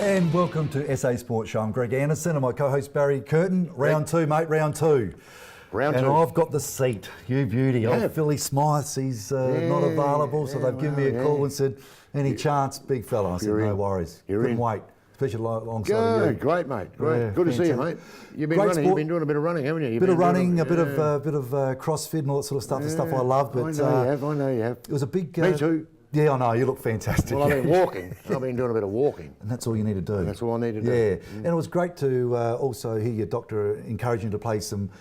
And welcome to SA Sports Show. I'm Greg Anderson and my co-host Barry Curtin. Round two, mate, round two. Round and two. I've got the seat, you beauty. Yeah. Philly Smythe, he's not available, so they've given me a call and said, any chance, big fella? I said, no worries. Couldn't wait, especially alongside of you. Great, mate. Great. Yeah, Good to see you, mate. You've been Great running. sport. You've been doing a bit of running, haven't you? A bit of running, a bit of CrossFit and all that sort of stuff, the stuff I love. But I know you have. It was a big... Me too. Yeah, I know, you look fantastic. Well, I've been walking. I've been doing a bit of walking. And that's all you need to do. That's all I need to do. Yeah, and it was great to also hear your doctor encouraging you to play some,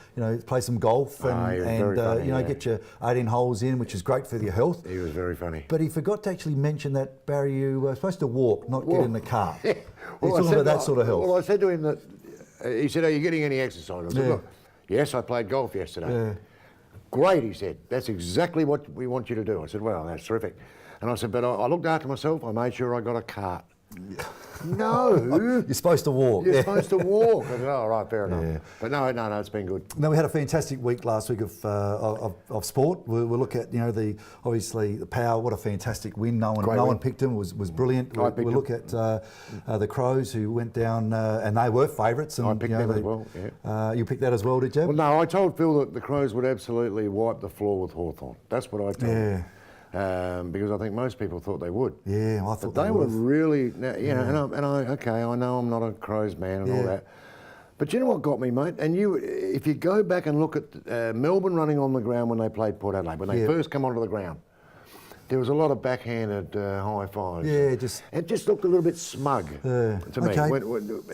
play some golf and get your 18 holes in, which is great for your health. He was very funny. But he forgot to actually mention that, Barry, you were supposed to walk, not get in the car. Yeah. He's talking about that sort of health. Well, I said to him that, he said, are you getting any exercise? I said, look, yes, I played golf yesterday. Yeah. Great, he said. That's exactly what we want you to do. I said, well, that's terrific. And I said, but I looked after myself. I made sure I got a cart. No. You're supposed to walk. You're supposed to walk. I said, all right, fair enough. Yeah. But no, it's been good. No, we had a fantastic week last week of sport. We'll look at obviously the Power. What a fantastic win! No one picked him. Was brilliant. We'll look at the Crows, who went down and they were favourites. I picked them as well. Yeah. You picked that as well, did you? Well, no, I told Phil that the Crows would absolutely wipe the floor with Hawthorn. That's what I told him. Because I think most people thought they would. Yeah, I thought they were really, I know I'm not a Crows man and all that, but you know what got me, mate? And if you go back and look at Melbourne running on the ground when they played Port Adelaide, when they first come onto the ground, there was a lot of backhanded high fives. Yeah, it just looked a little bit smug to me.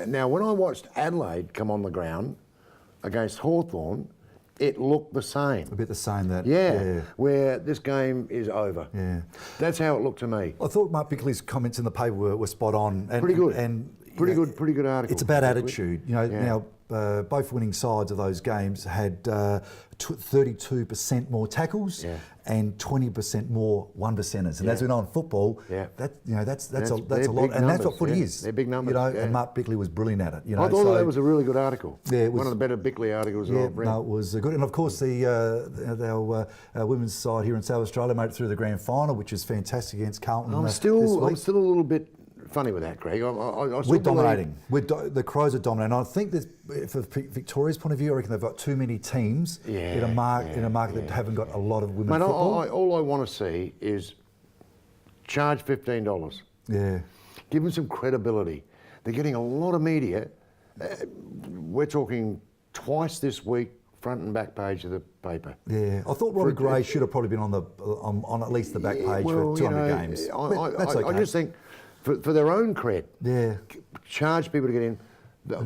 Now, when I watched Adelaide come on the ground against Hawthorn, it looked the same. A bit the same, where this game is over. Yeah. That's how it looked to me. I thought Mark Bickley's comments in the paper were spot on. And, pretty good. And pretty good article. It's about attitude. Now both winning sides of those games had 32% more tackles and 20% more one percenters. And as we know in football, that's a lot, and that's what footy is. They're big numbers. And Mark Bickley was brilliant at it. I thought that was a really good article. Yeah, it was one of the better Bickley articles I've read. No, it was good, and of course our women's side here in South Australia made it through the grand final, which is fantastic against Carlton. I'm still a little bit funny with that, Greg. We're dominating. The Crows are dominating. I think that from Victoria's point of view, I reckon they've got too many teams in a market that haven't got a lot of women football. All I want to see is charge $15. Yeah. Give them some credibility. They're getting a lot of media. We're talking twice this week, front and back page of the paper. Yeah, I thought Robbie Gray should have probably been on at least the back page for 200 games. That's okay. I just think for their own cred, charge people to get in.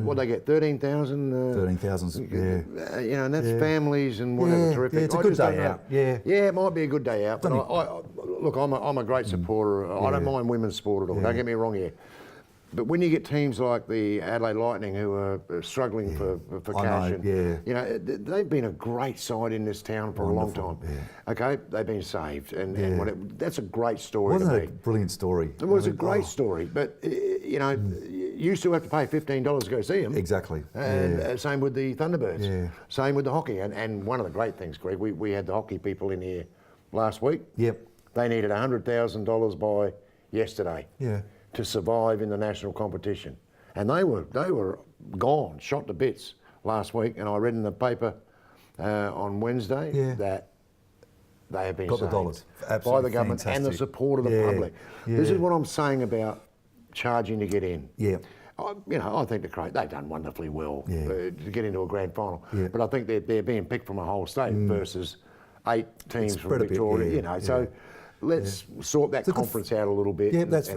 What they get, 13,000? 13,000, and that's families and whatever. Terrific. Yeah, it's a good day out. Yeah, it might be a good day out. But look, I'm a great supporter. I don't mind women's sport at all. Don't get me wrong here. But when you get teams like the Adelaide Lightning who are struggling for cash, they've been a great side in this town for a long time. Yeah. Okay, they've been saved, and whatever. That's a great story. Wasn't it a brilliant story? It was a great story, but you still have to pay $15 to go see them. Exactly. And same with the Thunderbirds. Yeah. Same with the hockey. And one of the great things, Greg, we had the hockey people in here last week. Yep. They needed $100,000 by yesterday. Yeah. To survive in the national competition, and they were gone, shot to bits last week. And I read in the paper on Wednesday that they have been got saved the dollars by the government and the support of the public. Yeah. This is what I'm saying about charging to get in. Yeah. I think the Crows, they've done wonderfully well to get into a grand final. Yeah. But I think they're being picked from a whole state versus 8 teams from Victoria. So. Let's sort that conference out a little bit. Yeah, I think that's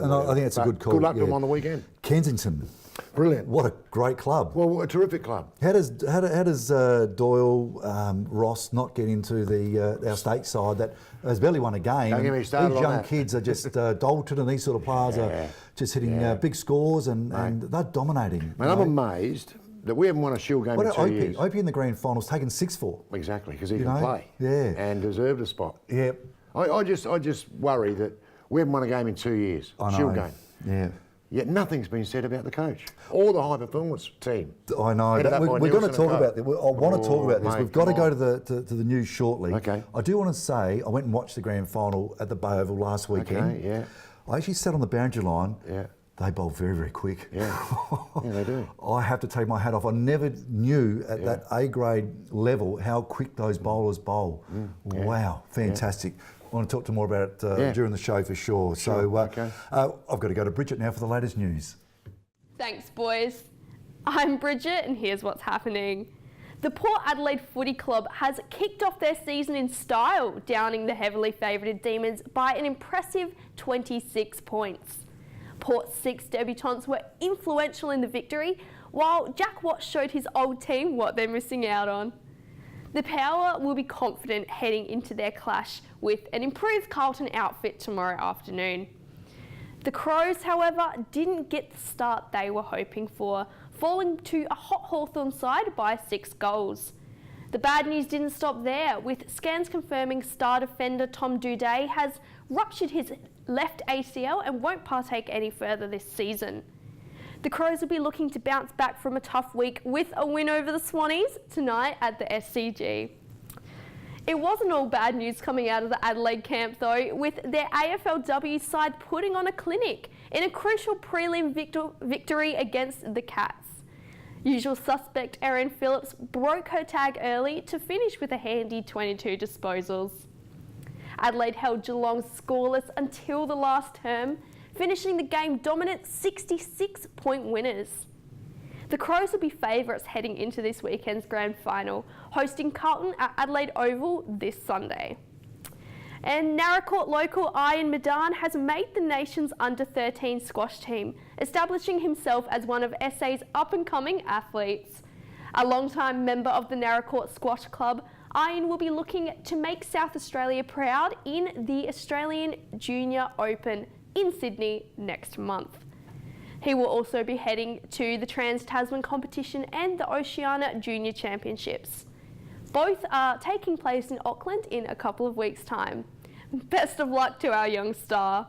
a good call. Good luck to them on the weekend. Kensington. Brilliant. What a great club. Well, a terrific club. How does Doyle, Ross not get into our state side that has barely won a game? Don't get me started These on young that. kids are just Dalton and these sort of players are just hitting big scores and they're dominating. Man, I'm amazed that we haven't won a Shield game in 2 years. Opie in the grand finals taken 6-4. Exactly, because he can play. Yeah. And deserved a spot. Yeah. I just worry that we haven't won a game in 2 years. Shield game. Yeah. Yet nothing's been said about the coach or the high performance team. I know. We're going to talk about this. I want to talk about this. We've got to go to the news shortly. Okay. I do want to say I went and watched the grand final at the Bay Oval last weekend. Okay, yeah. I actually sat on the boundary line. Yeah. They bowl very, very quick. Yeah, yeah, they do. I have to take my hat off. I never knew at that A grade level how quick those bowlers bowl. Wow, fantastic. I want to talk to more about it during the show for sure. So I've got to go to Bridget now for the latest news. Thanks, boys. I'm Bridget, and here's what's happening. The Port Adelaide Footy Club has kicked off their season in style, downing the heavily favoured Demons by an impressive 26 points. Port's 6 debutants were influential in the victory, while Jack Watts showed his old team what they're missing out on. The Power will be confident heading into their clash with an improved Carlton outfit tomorrow afternoon. The Crows, however, didn't get the start they were hoping for, falling to a hot Hawthorn side by 6 goals. The bad news didn't stop there, with scans confirming star defender Tom Doedee has ruptured his left ACL and won't partake any further this season. The Crows will be looking to bounce back from a tough week with a win over the Swannies tonight at the SCG. It wasn't all bad news coming out of the Adelaide camp though, with their AFLW side putting on a clinic in a crucial prelim victory against the Cats. Usual suspect Erin Phillips broke her tag early to finish with a handy 22 disposals. Adelaide held Geelong scoreless until the last term, finishing the game dominant 66-point winners. The Crows will be favourites heading into this weekend's grand final, hosting Carlton at Adelaide Oval this Sunday. And Naracoorte local Ian Madan has made the nation's under-13 squash team, establishing himself as one of SA's up-and-coming athletes. A long-time member of the Naracoorte Squash Club, Ian will be looking to make South Australia proud in the Australian Junior Open in Sydney next month. He will also be heading to the Trans-Tasman competition and the Oceania Junior Championships. Both are taking place in Auckland in a couple of weeks' time. Best of luck to our young star.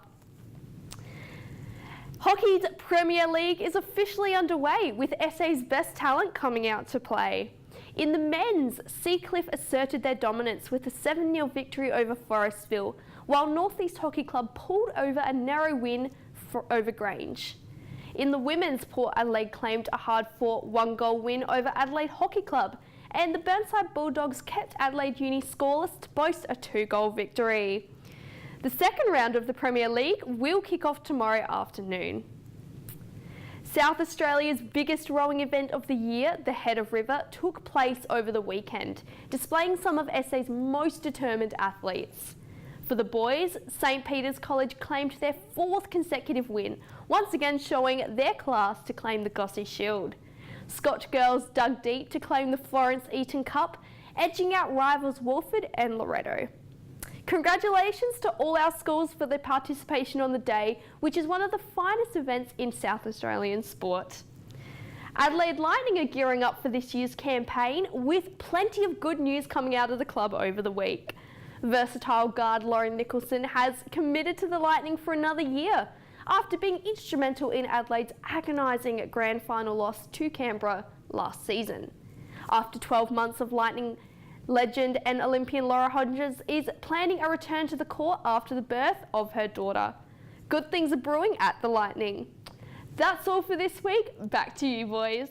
Hockey's Premier League is officially underway, with SA's best talent coming out to play. In the men's, Seacliff asserted their dominance with a 7-0 victory over Forestville, while North East Hockey Club pulled over a narrow win over Grange. In the women's, Port Adelaide claimed a hard-fought 1-goal win over Adelaide Hockey Club, and the Burnside Bulldogs kept Adelaide Uni scoreless to boast a 2-goal victory. The second round of the Premier League will kick off tomorrow afternoon. South Australia's biggest rowing event of the year, the Head of River, took place over the weekend, displaying some of SA's most determined athletes. For the boys, St Peter's College claimed their 4th consecutive win, once again showing their class to claim the Gossie Shield. Scotch girls dug deep to claim the Florence Eaton Cup, edging out rivals Wolford and Loretto. Congratulations to all our schools for their participation on the day, which is one of the finest events in South Australian sport. Adelaide Lightning are gearing up for this year's campaign, with plenty of good news coming out of the club over the week. Versatile guard Lauren Nicholson has committed to the Lightning for another year, after being instrumental in Adelaide's agonising grand final loss to Canberra last season. After 12 months of Lightning, legend and Olympian Laura Hodges is planning a return to the court after the birth of her daughter. Good things are brewing at the Lightning. That's all for this week. Back to you, boys.